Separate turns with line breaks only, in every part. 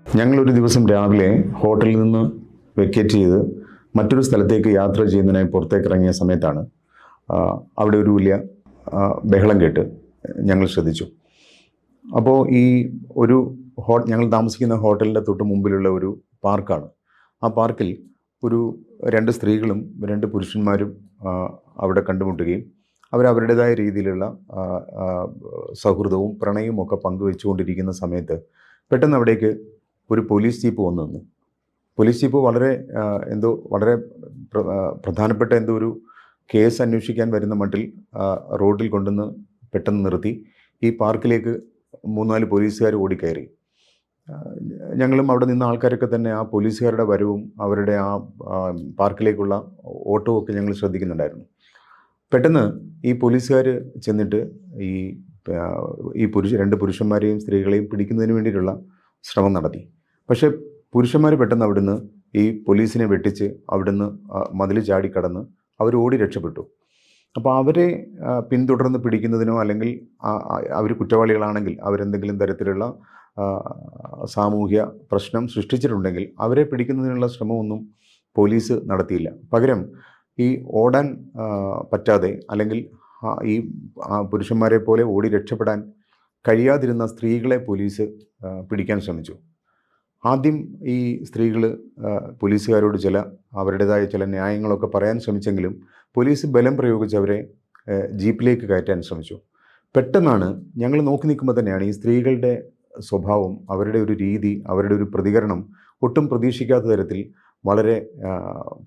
ഞങ്ങളൊരു ദിവസം രാവിലെ ഹോട്ടലിൽ നിന്ന് വെക്കേറ്റ് ചെയ്ത് മറ്റൊരു സ്ഥലത്തേക്ക് യാത്ര ചെയ്യുന്നതിനായി പുറത്തേക്ക് ഇറങ്ങിയ സമയത്താണ് അവിടെ ഒരു വലിയ ബഹളം കേട്ട് ഞങ്ങൾ ശ്രദ്ധിച്ചു. അപ്പോൾ ഈ ഒരു ഞങ്ങൾ താമസിക്കുന്ന ഹോട്ടലിൻ്റെ തൊട്ട് മുമ്പിലുള്ള ഒരു പാർക്കാണ്. ആ പാർക്കിൽ ഒരു 2 സ്ത്രീകളും 2 പുരുഷന്മാരും അവിടെ കണ്ടുമുട്ടുകയും അവരവരുടേതായ രീതിയിലുള്ള സൗഹൃദവും പ്രണയവും ഒക്കെ പങ്കുവെച്ചുകൊണ്ടിരിക്കുന്ന സമയത്ത് പെട്ടെന്ന് അവിടേക്ക് ഒരു പോലീസ് ജീപ്പ് വന്നു നിന്നു. പോലീസ് ജീപ്പ് വളരെ പ്രധാനപ്പെട്ട ഒരു കേസ് അന്വേഷിക്കാൻ വരുന്ന മട്ടിൽ റോഡിൽ കൊണ്ടുവന്ന് പെട്ടെന്ന് നിർത്തി. ഈ പാർക്കിലേക്ക് 3-4 പോലീസുകാർ ഓടിക്കയറി. ഞങ്ങളും അവിടെ നിന്ന ആൾക്കാരൊക്കെ തന്നെ ആ പോലീസുകാരുടെ വരവും അവരുടെ ആ പാർക്കിലേക്കുള്ള ഓട്ടവും ഒക്കെ ഞങ്ങൾ ശ്രദ്ധിക്കുന്നുണ്ടായിരുന്നു. പെട്ടെന്ന് ഈ പോലീസുകാർ ചെന്നിട്ട് ഈ 2 പുരുഷന്മാരെയും സ്ത്രീകളെയും പിടിക്കുന്നതിന് വേണ്ടിയിട്ടുള്ള ശ്രമം നടത്തി. പക്ഷേ പുരുഷന്മാർ പെട്ടെന്ന് അവിടുന്ന് ഈ പോലീസിനെ വെട്ടിച്ച് അവിടുന്ന് മതിൽ ചാടിക്കടന്ന് അവർ ഓടി രക്ഷപ്പെട്ടു. അപ്പോൾ അവരെ പിന്തുടർന്ന് പിടിക്കുന്നതിനോ അല്ലെങ്കിൽ അവർ കുറ്റവാളികളാണെങ്കിൽ അവരെന്തെങ്കിലും തരത്തിലുള്ള സാമൂഹ്യ പ്രശ്നം സൃഷ്ടിച്ചിട്ടുണ്ടെങ്കിൽ അവരെ പിടിക്കുന്നതിനുള്ള ശ്രമമൊന്നും പോലീസ് നടത്തിയില്ല. പകരം ഈ ഓടാൻ പറ്റാതെ അല്ലെങ്കിൽ ഈ പുരുഷന്മാരെ പോലെ ഓടി രക്ഷപ്പെടാൻ കഴിയാതിരുന്ന സ്ത്രീകളെ പോലീസ് പിടിക്കാൻ ശ്രമിച്ചു. ആദ്യം ഈ സ്ത്രീകൾ പോലീസുകാരോട് അവരുടേതായ ചില ന്യായങ്ങളൊക്കെ പറയാൻ ശ്രമിച്ചെങ്കിലും പോലീസ് ബലം പ്രയോഗിച്ച് അവരെ ജീപ്പിലേക്ക് കയറ്റാൻ ശ്രമിച്ചു. പെട്ടെന്നാണ് ഞങ്ങൾ നോക്കി നിൽക്കുമ്പോൾ തന്നെയാണ് ഈ സ്ത്രീകളുടെ സ്വഭാവം, അവരുടെ ഒരു രീതി, അവരുടെ ഒരു പ്രതികരണം ഒട്ടും പ്രതീക്ഷിക്കാത്ത തരത്തിൽ വളരെ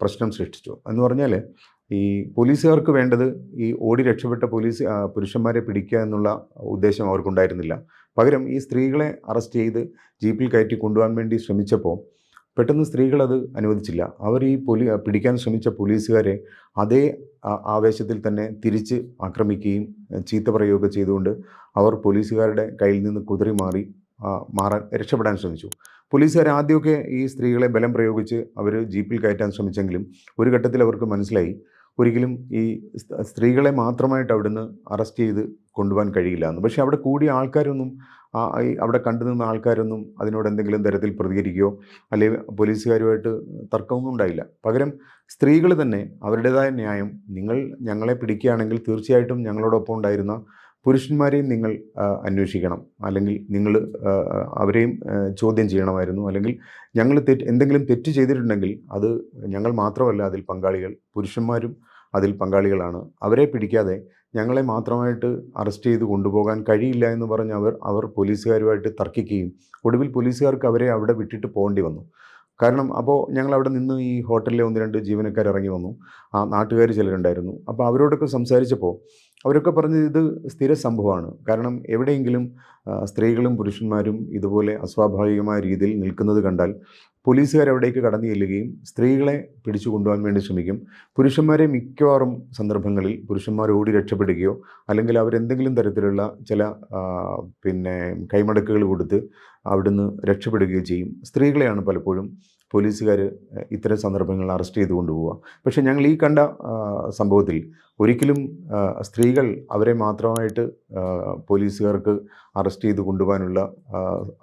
പ്രശ്നം സൃഷ്ടിച്ചു. എന്ന് പറഞ്ഞാൽ ഈ പോലീസുകാർക്ക് വേണ്ടത് ഈ ഓടി രക്ഷപ്പെട്ട പുരുഷന്മാരെ പിടിക്കുക എന്നുള്ള ഉദ്ദേശം അവർക്കുണ്ടായിരുന്നില്ല. പകരം ഈ സ്ത്രീകളെ അറസ്റ്റ് ചെയ്ത് ജീപ്പിൽ കയറ്റി കൊണ്ടുപോകാൻ വേണ്ടി ശ്രമിച്ചപ്പോൾ പെട്ടെന്ന് സ്ത്രീകളത് അനുവദിച്ചില്ല. അവർ ഈ പിടിക്കാൻ ശ്രമിച്ച പോലീസുകാരെ അതേ ആവേശത്തിൽ തന്നെ തിരിച്ച് ആക്രമിക്കുകയും ചീത്ത പറയുകയൊക്കെ ചെയ്തുകൊണ്ട് അവർ പോലീസുകാരുടെ കയ്യിൽ നിന്ന് കുതറി രക്ഷപ്പെടാൻ ശ്രമിച്ചു. പോലീസുകാർ ആദ്യമൊക്കെ ഈ സ്ത്രീകളെ ബലം പ്രയോഗിച്ച് അവർ ജീപ്പിൽ കയറ്റാൻ ശ്രമിച്ചെങ്കിലും ഒരു ഘട്ടത്തിൽ അവർക്ക് മനസ്സിലായി ഒരിക്കലും ഈ സ്ത്രീകളെ മാത്രമായിട്ട് അവിടുന്ന് അറസ്റ്റ് ചെയ്ത് കൊണ്ടുപോകാൻ കഴിയില്ല എന്ന്. പക്ഷേ അവിടെ കൂടിയ ആൾക്കാരൊന്നും അവിടെ കണ്ടു നിന്ന ആൾക്കാരൊന്നും അതിനോട് എന്തെങ്കിലും തരത്തിൽ പ്രതികരിക്കുകയോ അല്ലെങ്കിൽ പോലീസുകാരുമായിട്ട് തർക്കമൊന്നും ഉണ്ടായില്ല. പകരം സ്ത്രീകൾ തന്നെ അവരുടേതായ ന്യായം, നിങ്ങൾ ഞങ്ങളെ പിടിക്കുകയാണെങ്കിൽ തീർച്ചയായിട്ടും ഞങ്ങളോടൊപ്പം ഉണ്ടായിരുന്ന പുരുഷന്മാരെയും നിങ്ങൾ അന്വേഷിക്കണം, അല്ലെങ്കിൽ നിങ്ങൾ അവരെയും ചോദ്യം ചെയ്യണമായിരുന്നു, അല്ലെങ്കിൽ ഞങ്ങൾ എന്തെങ്കിലും തെറ്റ് ചെയ്തിട്ടുണ്ടെങ്കിൽ അത് ഞങ്ങൾ മാത്രമല്ല അതിൽ പങ്കാളികൾ, പുരുഷന്മാരും അതിൽ പങ്കാളികളാണ്. അവരെ പിടിക്കാതെ ഞങ്ങളെ മാത്രമായിട്ട് അറസ്റ്റ് ചെയ്ത് കൊണ്ടുപോകാൻ കഴിയില്ല എന്ന് പറഞ്ഞ് അവർ പോലീസുകാരുമായിട്ട് തർക്കിക്കുകയും ഒടുവിൽ പോലീസുകാർക്ക് അവരെ അവിടെ വിട്ടിട്ട് പോകേണ്ടി വന്നു. കാരണം അപ്പോൾ ഞങ്ങൾ അവിടെ നിന്ന് ഈ ഹോട്ടലിലെ 1-2 ജീവനക്കാർ ഇറങ്ങി വന്നു. ആ നാട്ടുകാർ ചിലരുണ്ടായിരുന്നു. അപ്പോൾ അവരോടൊക്കെ സംസാരിച്ചപ്പോൾ അവരൊക്കെ പറഞ്ഞത് ഇത് സ്ഥിര സംഭവമാണ്. കാരണം എവിടെയെങ്കിലും സ്ത്രീകളും പുരുഷന്മാരും ഇതുപോലെ അസ്വാഭാവികമായ രീതിയിൽ നിൽക്കുന്നത് കണ്ടാൽ പോലീസുകാർ അവിടേക്ക് കടന്നു ചെല്ലുകയും സ്ത്രീകളെ പിടിച്ചു കൊണ്ടുപോകാൻ വേണ്ടി ശ്രമിക്കും. പുരുഷന്മാരെ മിക്കവാറും സന്ദർഭങ്ങളിൽ പുരുഷന്മാർ ഓടി രക്ഷപ്പെടുകയോ അല്ലെങ്കിൽ അവരെന്തെങ്കിലും തരത്തിലുള്ള ചില കൈമടക്കുകൾ കൊടുത്ത് അവിടുന്ന് രക്ഷപ്പെടുകയോ ചെയ്യും. സ്ത്രീകളെയാണ് പലപ്പോഴും പോലീസുകാർ ഇത്തരം സന്ദർഭങ്ങളിൽ അറസ്റ്റ് ചെയ്ത് കൊണ്ടുപോവുക. പക്ഷേ ഞങ്ങൾ ഈ കണ്ട സംഭവത്തിൽ ഒരിക്കലും സ്ത്രീകൾ അവരെ മാത്രമായിട്ട് പോലീസുകാർക്ക് അറസ്റ്റ് ചെയ്ത് കൊണ്ടുപോകാനുള്ള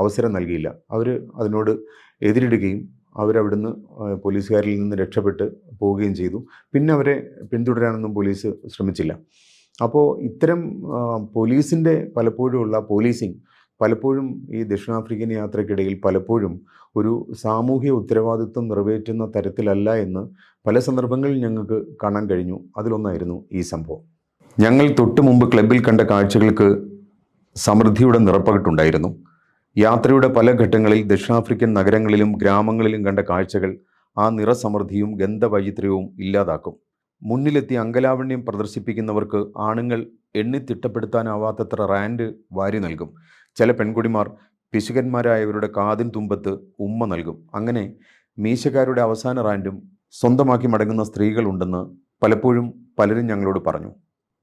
അവസരം നൽകിയില്ല. അവർ അതിനോട് എതിരിടുകയും അവരവിടുന്ന് പോലീസുകാരിൽ നിന്ന് രക്ഷപ്പെട്ട് പോവുകയും ചെയ്തു. പിന്നെ അവരെ പിന്തുടരാനൊന്നും പോലീസ് ശ്രമിച്ചില്ല. അപ്പോൾ ഇത്തരം പോലീസിൻ്റെ പോലീസിങ് പലപ്പോഴും ഈ ദക്ഷിണാഫ്രിക്കൻ യാത്രയ്ക്കിടയിൽ പലപ്പോഴും ഒരു സാമൂഹ്യ ഉത്തരവാദിത്വം നിറവേറ്റുന്ന തരത്തിലല്ല എന്ന് പല സന്ദർഭങ്ങളിൽ ഞങ്ങൾക്ക് കാണാൻ കഴിഞ്ഞു. അതിലൊന്നായിരുന്നു ഈ സംഭവം. ഞങ്ങൾ തൊട്ട് മുമ്പ് ക്ലബിൽ കണ്ട കാഴ്ചകൾക്ക് സമൃദ്ധിയുടെ നിറപ്പകിട്ടുണ്ടായിരുന്നു. യാത്രയുടെ പല ഘട്ടങ്ങളിൽ ദക്ഷിണാഫ്രിക്കൻ നഗരങ്ങളിലും ഗ്രാമങ്ങളിലും കണ്ട കാഴ്ചകൾ ആ നിറസമൃദ്ധിയും ഗന്ധവൈചിത്ര്യവും ഇല്ലാതാക്കും. മുന്നിലെത്തി അങ്കലാവണ്യം പ്രദർശിപ്പിക്കുന്നവർക്ക് ആണുങ്ങൾ എണ്ണിത്തിട്ടപ്പെടുത്താനാവാത്തത്ര റാൻഡ് വാരി നൽകും. ചില പെൺകുടിമാർ പിശുകന്മാരായവരുടെ കാതിൻ തുമ്പത്ത് ഉമ്മ നൽകും. അങ്ങനെ മീശക്കാരുടെ അവസാന റാൻഡും സ്വന്തമാക്കി മടങ്ങുന്ന സ്ത്രീകളുണ്ടെന്ന് പലപ്പോഴും പലരും ഞങ്ങളോട് പറഞ്ഞു.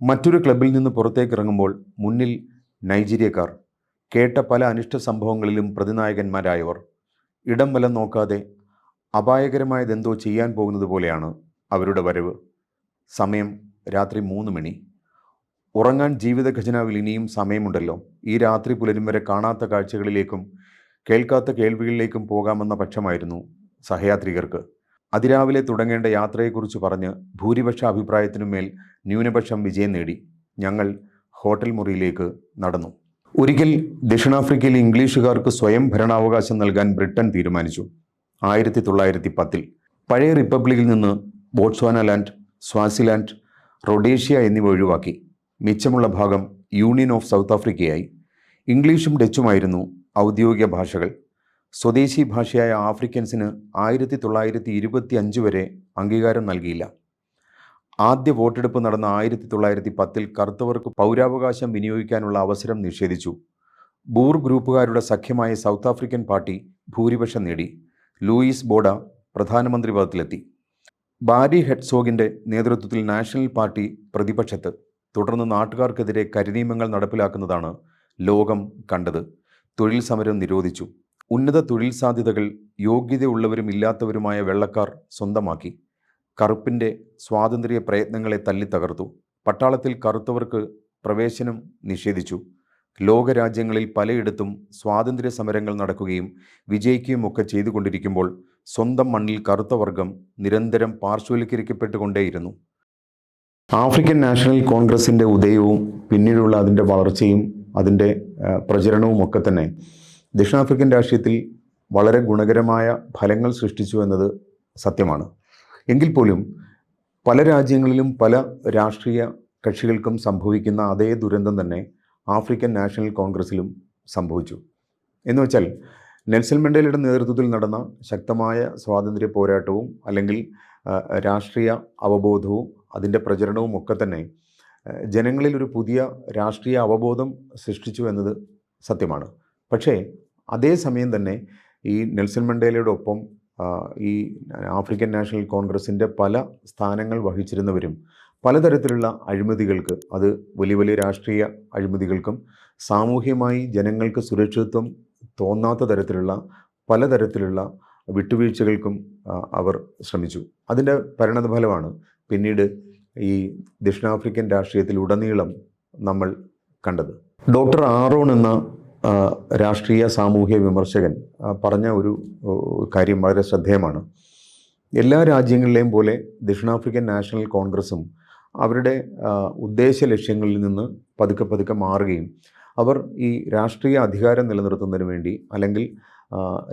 മറ്റൊരു ക്ലബിൽ നിന്ന് പുറത്തേക്കിറങ്ങുമ്പോൾ മുന്നിൽ നൈജീരിയക്കാർ, കേട്ട പല അനിഷ്ട സംഭവങ്ങളിലും പ്രതിനായകന്മാരായവർ. ഇടം വലം നോക്കാതെ അപായകരമായതെന്തോ ചെയ്യാൻ പോകുന്നത് പോലെയാണ് അവരുടെ വരവ്. സമയം രാത്രി 3 മണി. ഉറങ്ങാൻ ജീവിത ഖജനാവിൽ ഇനിയും സമയമുണ്ടല്ലോ. ഈ രാത്രി പുലരും വരെ കാണാത്ത കാഴ്ചകളിലേക്കും കേൾക്കാത്ത കേൾവികളിലേക്കും പോകാമെന്ന പക്ഷമായിരുന്നു സഹയാത്രികർക്ക്. അതിരാവിലെ തുടങ്ങേണ്ട യാത്രയെക്കുറിച്ച് പറഞ്ഞ് ഭൂരിപക്ഷ അഭിപ്രായത്തിനുമേൽ ന്യൂനപക്ഷം വിജയം നേടി. ഞങ്ങൾ ഹോട്ടൽ മുറിയിലേക്ക് നടന്നു. ഒരിക്കൽ ദക്ഷിണാഫ്രിക്കയിൽ ഇംഗ്ലീഷുകാർക്ക് സ്വയം ഭരണാവകാശം നൽകാൻ ബ്രിട്ടൻ തീരുമാനിച്ചു. 1910 പഴയ റിപ്പബ്ലിക്കിൽ നിന്ന് ബോട്സ്വാനാലാൻഡ്, സ്വാസിലാൻഡ്, റൊഡേഷ്യ എന്നിവ ഒഴിവാക്കി. മിച്ചമുള്ള ഭാഗം യൂണിയൻ ഓഫ് സൗത്ത് ആഫ്രിക്കയായി. ഇംഗ്ലീഷും ഡച്ചുമായിരുന്നു ഔദ്യോഗിക ഭാഷകൾ. സ്വദേശി ഭാഷയായ ആഫ്രിക്കൻസിന് 1925 വരെ അംഗീകാരം നൽകിയില്ല. ആദ്യ വോട്ടെടുപ്പ് നടന്ന 1910 കറുത്തവർക്ക് പൗരാവകാശം വിനിയോഗിക്കാനുള്ള അവസരം നിഷേധിച്ചു. ബൂർ ഗ്രൂപ്പുകാരുടെ സഖ്യമായ സൗത്ത് ആഫ്രിക്കൻ പാർട്ടി ഭൂരിപക്ഷം നേടി. ലൂയിസ് ബോഡ പ്രധാനമന്ത്രി പദത്തിലെത്തി. ബാരി ഹെഡ്സോഗിൻ്റെ നേതൃത്വത്തിൽ നാഷണൽ പാർട്ടി പ്രതിപക്ഷത്ത്. തുടർന്ന് നാട്ടുകാർക്കെതിരെ കരിനിയമങ്ങൾ നടപ്പിലാക്കുന്നതാണ് ലോകം കണ്ടത്. തൊഴിൽ സമരം നിരോധിച്ചു. ഉന്നത തൊഴിൽ സാധ്യതകൾ യോഗ്യതയുള്ളവരും ഇല്ലാത്തവരുമായ വെള്ളക്കാർ സ്വന്തമാക്കി. കറുപ്പിൻ്റെ സ്വാതന്ത്ര്യ പ്രയത്നങ്ങളെ തല്ലിത്തകർത്തു. പട്ടാളത്തിൽ കറുത്തവർക്ക് പ്രവേശനം നിഷേധിച്ചു. ലോകരാജ്യങ്ങളിൽ പലയിടത്തും സ്വാതന്ത്ര്യ സമരങ്ങൾ നടക്കുകയും വിജയിക്കുകയുമൊക്കെ ചെയ്തുകൊണ്ടിരിക്കുമ്പോൾ സ്വന്തം മണ്ണിൽ കറുത്ത വർഗം നിരന്തരം പാർശ്വവൽക്കരിക്കപ്പെട്ടുകൊണ്ടേയിരുന്നു. ആഫ്രിക്കൻ നാഷണൽ കോൺഗ്രസിൻ്റെ ഉദയവും പിന്നീടുള്ള അതിൻ്റെ വളർച്ചയും അതിൻ്റെ പ്രചരണവും ഒക്കെ തന്നെ ദക്ഷിണാഫ്രിക്കൻ രാഷ്ട്രീയത്തിൽ വളരെ ഗുണകരമായ ഫലങ്ങൾ സൃഷ്ടിച്ചു എന്നത് സത്യമാണ്. എങ്കിൽ പോലും പല രാജ്യങ്ങളിലും പല രാഷ്ട്രീയ കക്ഷികൾക്കും സംഭവിക്കുന്ന അതേ ദുരന്തം തന്നെ ആഫ്രിക്കൻ നാഷണൽ കോൺഗ്രസിലും സംഭവിച്ചു. എന്ന് വെച്ചാൽ നെൽസൺ മണ്ടേലയുടെ നേതൃത്വത്തിൽ നടന്ന ശക്തമായ സ്വാതന്ത്ര്യ പോരാട്ടവും അല്ലെങ്കിൽ രാഷ്ട്രീയ അവബോധവും അതിൻ്റെ പ്രചരണവും ഒക്കെ തന്നെ ജനങ്ങളിൽ ഒരു പുതിയ രാഷ്ട്രീയ അവബോധം സൃഷ്ടിച്ചു എന്നത് സത്യമാണ്. പക്ഷേ അതേസമയം തന്നെ ഈ നെൽസൺ മണ്ടേലയുടെ ഒപ്പം ഈ ആഫ്രിക്കൻ നാഷണൽ കോൺഗ്രസിൻ്റെ പല സ്ഥാനങ്ങൾ വഹിച്ചിരുന്നവരും പലതരത്തിലുള്ള അഴിമതികൾക്ക്, അത് വലിയ വലിയ രാഷ്ട്രീയ അഴിമതികൾക്കും സാമൂഹ്യമായി ജനങ്ങൾക്ക് സുരക്ഷിതത്വം തോന്നാത്ത തരത്തിലുള്ള പലതരത്തിലുള്ള വിട്ടുവീഴ്ചകൾക്കും അവർ ശ്രമിച്ചു. അതിൻ്റെ പരിണതഫലമാണ് പിന്നീട് ഈ ദക്ഷിണാഫ്രിക്കൻ രാഷ്ട്രീയത്തിൽ ഉടനീളം നമ്മൾ കണ്ടത്. ഡോക്ടർ ആറോൺ എന്ന രാഷ്ട്രീയ സാമൂഹ്യ വിമർശകൻ പറഞ്ഞ ഒരു കാര്യം വളരെ ശ്രദ്ധേയമാണ്. എല്ലാ രാജ്യങ്ങളിലെയും പോലെ ദക്ഷിണാഫ്രിക്കൻ നാഷണൽ കോൺഗ്രസും അവരുടെ ഉദ്ദേശ ലക്ഷ്യങ്ങളിൽ നിന്ന് പതുക്കെ പതുക്കെ മാറുകയും അവർ ഈ രാഷ്ട്രീയ അധികാരം നിലനിർത്തുന്നതിന് വേണ്ടി അല്ലെങ്കിൽ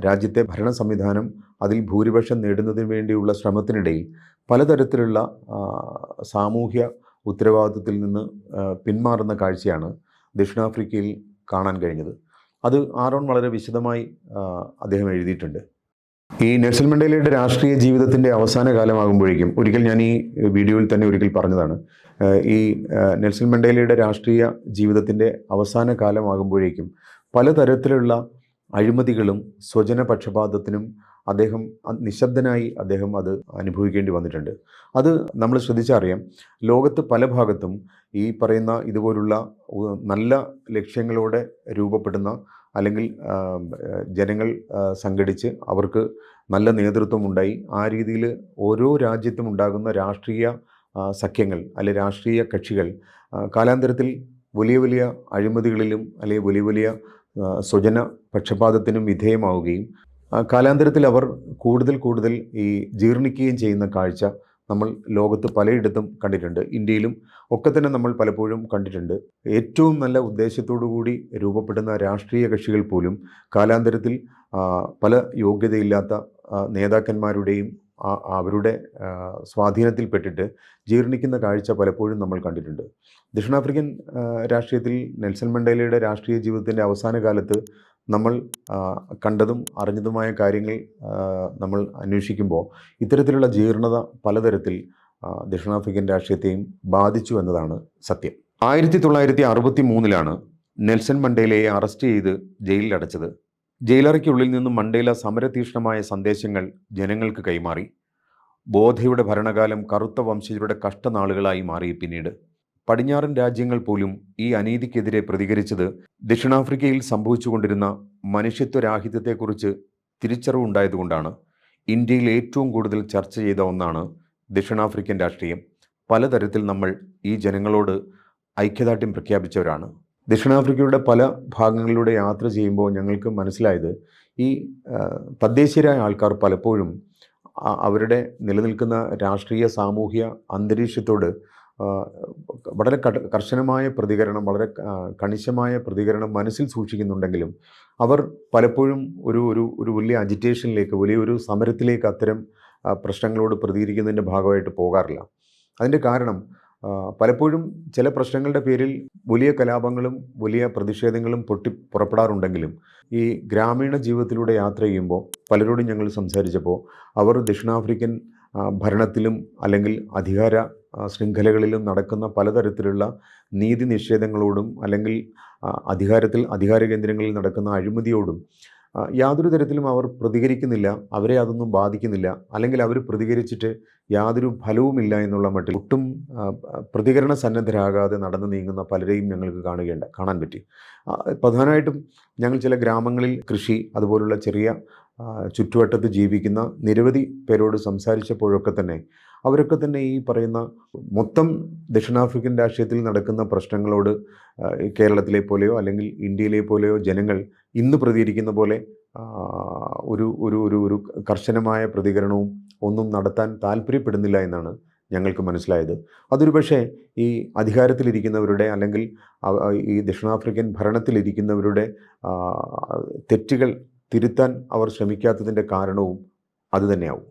രാജ്യത്തെ ഭരണ സംവിധാനം അതിൽ ഭൂരിപക്ഷം നേടുന്നതിന് വേണ്ടിയുള്ള ശ്രമത്തിനിടയിൽ പലതരത്തിലുള്ള സാമൂഹ്യ ഉത്തരവാദിത്വത്തിൽ നിന്ന് പിന്മാറുന്ന കാഴ്ചയാണ് ദക്ഷിണാഫ്രിക്കയിൽ കാണാൻ കഴിഞ്ഞത്. അത് ആറോൺ വളരെ വിശദമായി അദ്ദേഹം എഴുതിയിട്ടുണ്ട്. ഈ നെൽസൺ മണ്ടേലയുടെ രാഷ്ട്രീയ ജീവിതത്തിൻ്റെ അവസാന കാലമാകുമ്പോഴേക്കും, ഒരിക്കൽ ഞാൻ ഈ വീഡിയോയിൽ തന്നെ ഒരിക്കൽ പറഞ്ഞതാണ്, ഈ നെൽസൺ മണ്ടേലയുടെ രാഷ്ട്രീയ ജീവിതത്തിൻ്റെ അവസാന കാലമാകുമ്പോഴേക്കും പലതരത്തിലുള്ള അഴിമതികളും സ്വജനപക്ഷപാതത്തിനും അദ്ദേഹം നിശബ്ദനായി അത് അനുഭവിക്കേണ്ടി വന്നിട്ടുണ്ട്. അത് നമ്മൾ ശ്രദ്ധിച്ചറിയാം. ലോകത്ത് പല ഭാഗത്തും ഈ പറയുന്ന ഇതുപോലുള്ള നല്ല ലക്ഷ്യങ്ങളോടെ രൂപപ്പെടുന്ന അല്ലെങ്കിൽ ജനങ്ങൾ സംഘടിച്ച് അവർക്ക് നല്ല നേതൃത്വം ഉണ്ടായി ആ രീതിയിൽ ഓരോ രാജ്യത്തും ഉണ്ടാകുന്ന രാഷ്ട്രീയ സഖ്യങ്ങൾ അല്ലെങ്കിൽ രാഷ്ട്രീയ കക്ഷികൾ കാലാന്തരത്തിൽ വലിയ വലിയ അഴിമതികളിലും അല്ലെങ്കിൽ വലിയ വലിയ സ്വജന പക്ഷപാതത്തിനും വിധേയമാവുകയും കാലാന്തരത്തിൽ അവർ കൂടുതൽ ഈ ജീർണിക്കുകയും ചെയ്യുന്ന കാഴ്ച നമ്മൾ ലോകത്ത് പലയിടത്തും കണ്ടിട്ടുണ്ട്. ഇന്ത്യയിലും ഒക്കെ തന്നെ നമ്മൾ പലപ്പോഴും കണ്ടിട്ടുണ്ട്. ഏറ്റവും നല്ല ഉദ്ദേശത്തോടു കൂടി രൂപപ്പെടുന്ന രാഷ്ട്രീയ കക്ഷികൾ പോലും കാലാന്തരത്തിൽ പല യോഗ്യതയില്ലാത്ത നേതാക്കന്മാരുടെയും അവരുടെ സ്വാധീനത്തിൽപ്പെട്ടിട്ട് ജീർണിക്കുന്ന കാഴ്ച പലപ്പോഴും നമ്മൾ കണ്ടിട്ടുണ്ട്. ദക്ഷിണാഫ്രിക്കൻ രാഷ്ട്രീയത്തിൽ നെൽസൺ മണ്ടേലയുടെ രാഷ്ട്രീയ ജീവിതത്തിൻ്റെ അവസാന കാലത്ത് നമ്മൾ കണ്ടതും അറിഞ്ഞതുമായ കാര്യങ്ങൾ നമ്മൾ അന്വേഷിക്കുമ്പോൾ ഇത്തരത്തിലുള്ള ജീർണത പലതരത്തിൽ ദക്ഷിണാഫ്രിക്കൻ രാഷ്ട്രീയത്തെയും ബാധിച്ചു എന്നതാണ് സത്യം. 1963 നെൽസൺ മണ്ടേലയെ അറസ്റ്റ് ചെയ്ത് ജയിലിലടച്ചത്. ജയിലറയ്ക്കുള്ളിൽ നിന്നും മണ്ടേല സമരതീക്ഷ്ണമായ സന്ദേശങ്ങൾ ജനങ്ങൾക്ക് കൈമാറി. ബോധയുടെ ഭരണകാലം കറുത്ത വംശജരുടെ കഷ്ടനാളുകളായി മാറി. പിന്നീട് പടിഞ്ഞാറൻ രാജ്യങ്ങൾ പോലും ഈ അനീതിക്കെതിരെ പ്രതികരിച്ചത് ദക്ഷിണാഫ്രിക്കയിൽ സംഭവിച്ചുകൊണ്ടിരുന്ന മനുഷ്യത്വരാഹിത്യത്തെക്കുറിച്ച് തിരിച്ചറിവുണ്ടായതുകൊണ്ടാണ്. ഇന്ത്യയിൽ ഏറ്റവും കൂടുതൽ ചർച്ച ചെയ്ത ഒന്നാണ് ദക്ഷിണാഫ്രിക്കൻ രാഷ്ട്രീയം. പലതരത്തിൽ നമ്മൾ ഈ ജനങ്ങളോട് ഐക്യദാർഢ്യം പ്രഖ്യാപിച്ചവരാണ്. ദക്ഷിണാഫ്രിക്കയുടെ പല ഭാഗങ്ങളിലൂടെ യാത്ര ചെയ്യുമ്പോൾ ഞങ്ങൾക്ക് മനസ്സിലായത് ഈ തദ്ദേശീയരായ ആൾക്കാർ പലപ്പോഴും അവരുടെ നിലനിൽക്കുന്ന രാഷ്ട്രീയ സാമൂഹ്യ അന്തരീക്ഷത്തോട് ആ, വളരെ കർശനമായ പ്രതികരണം, വളരെ കണിശമായ പ്രതികരണം മനസ്സിൽ സൂക്ഷിക്കുന്നുണ്ടെങ്കിലും അവർ പലപ്പോഴും ഒരു ഒരു ഒരു വലിയ അജിറ്റേഷനിലേക്ക്, വലിയൊരു സമരത്തിലേക്ക് അത്തരം പ്രശ്നങ്ങളോട് പ്രതികരിക്കുന്നതിൻ്റെ ഭാഗമായിട്ട് പോകാറില്ല. അതിൻ്റെ കാരണം പലപ്പോഴും ചില പ്രശ്നങ്ങളുടെ പേരിൽ വലിയ കലാപങ്ങളും വലിയ പ്രതിഷേധങ്ങളും പുറപ്പെടാറുണ്ടെങ്കിലും ഈ ഗ്രാമീണ ജീവിതത്തിലൂടെ യാത്ര ചെയ്യുമ്പോൾ പലരോടും ഞങ്ങൾ സംസാരിച്ചപ്പോൾ അവർ ദക്ഷിണാഫ്രിക്കൻ ഭരണത്തിലും അല്ലെങ്കിൽ അധികാര ശൃംഖലകളിലും നടക്കുന്ന പലതരത്തിലുള്ള നീതി നിഷേധങ്ങളോടും അല്ലെങ്കിൽ അധികാര കേന്ദ്രങ്ങളിൽ നടക്കുന്ന അഴിമതിയോടും യാതൊരു തരത്തിലും അവർ പ്രതികരിക്കുന്നില്ല, അവരെ അതൊന്നും ബാധിക്കുന്നില്ല, അല്ലെങ്കിൽ അവർ പ്രതികരിച്ചിട്ട് യാതൊരു ഫലവുമില്ല എന്നുള്ള മട്ടിൽ ഒട്ടും പ്രതികരണ സന്നദ്ധരാകാതെ നടന്നു നീങ്ങുന്ന പലരെയും ഞങ്ങൾക്ക് കാണാൻ പറ്റി. പ്രധാനമായിട്ടും ഞങ്ങൾ ചില ഗ്രാമങ്ങളിൽ കൃഷി അതുപോലുള്ള ചെറിയ ചുറ്റുവട്ടത്ത് ജീവിക്കുന്ന നിരവധി പേരോട് സംസാരിച്ചപ്പോഴൊക്കെ തന്നെ അവരൊക്കെ തന്നെ ഈ പറയുന്ന മൊത്തം ദക്ഷിണാഫ്രിക്കൻ രാഷ്ട്രീയത്തിൽ നടക്കുന്ന പ്രശ്നങ്ങളോട് കേരളത്തിലെ പോലെയോ അല്ലെങ്കിൽ ഇന്ത്യയിലെ പോലെയോ ജനങ്ങൾ ഇന്ന് പ്രതികരിക്കുന്ന പോലെ ഒരു ഒരു ഒരു ഒരു കർശനമായ പ്രതികരണവും ഒന്നും നടത്താൻ താല്പര്യപ്പെടുന്നില്ല എന്നാണ് ഞങ്ങൾക്ക് മനസ്സിലായത്. അതൊരു പക്ഷേ ഈ അധികാരത്തിലിരിക്കുന്നവരുടെ അല്ലെങ്കിൽ ഈ ദക്ഷിണാഫ്രിക്കൻ ഭരണത്തിലിരിക്കുന്നവരുടെ തെറ്റുകൾ തിരുത്താൻ അവർ ശ്രമിക്കാത്തതിൻ്റെ കാരണവും അതുതന്നെയാവും.